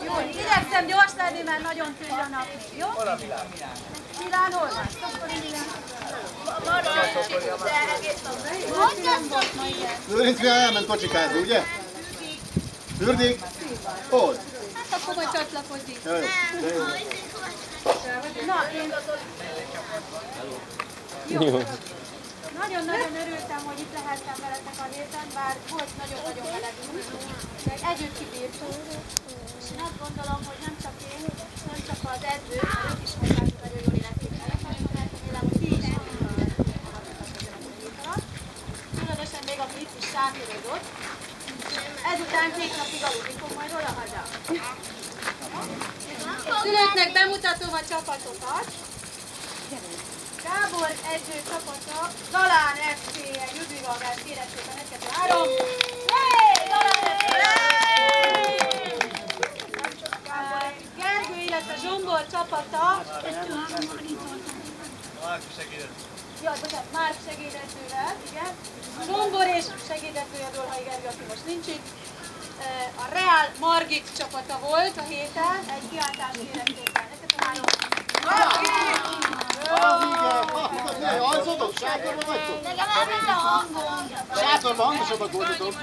Jó, igyekszem gyors lenni, mert nagyon tűz a nap. Jó? Hol a Milán? Milán hol van? Szokori Milán. Lőrinc mivel elment kocsikázni, ugye? Fürdik? Hol? Hát akkor majd csatlakozik. Jaj, de jó. Na, én... Jó. Nagyon-nagyon örültem, hogy itt lehettem veletek a héten, bár volt nagyon-nagyon meleg út, de együtt kibírtunk. És én azt gondolom, hogy nem csak én, nem csak az edzők, ők is mondták, hogy nagyon jól életét veletek, mert remélem, hogy ti is különösen még aki itt is sátorodott. Ezután 2 napig aludni fog majd oda-haza. Szülőknek bemutatom a csapatokat. Gábor edző csapata, Zalán FC, egy üdvívagás, kérek szépen 1, 2, 3. Gergő, illetve Zsombor csapata. Jaj, bocsánat, Márk segédedzővel, igen. Zsombor és segédedzője Dolhai Gergő, aki most nincs itt. A Real Margit csapata volt a héten, egy kiáltást kérek szépen. 1, 2, 3. Alszotok? Sátorban vagytok? Sátorban hangosabbat voltatok.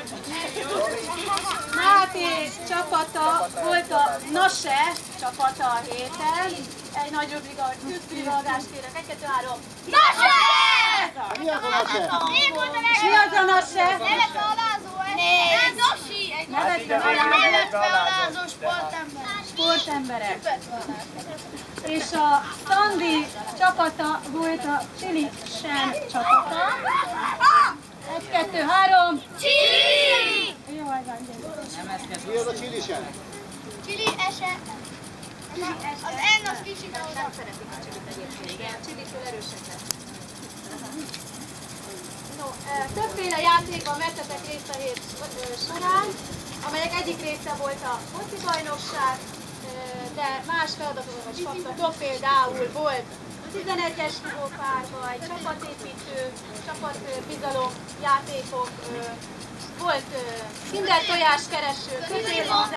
Máté csapata volt a Nase csapata a héten. Egy nagy üdvrivalgást kérek. 1, 2, 3. Nase! Mi az a Nase? Mi az a Nase? Nevetve alázó, egy Nosi, egy nevetve alázó Sportemberek. És a Szandi csapata volt a Chili Sen csapata. 1, 2, 3. Chili! Jó, ez van, gyerünk. Mi az a Chilisen? Chili ese. Az N az kicsit oda. Nem szeretik a csilit egyébként. Igen, a csilitől erősek. No, többféle játékban vettetek részt a hét során, amelyek egyik része volt a foci bajnokság, de más feladatokat is kaptatok, például volt 11-es hívópárba, egy csapatépítő, csapatbizalom játékok, volt kinder tojás kereső, közélmondás,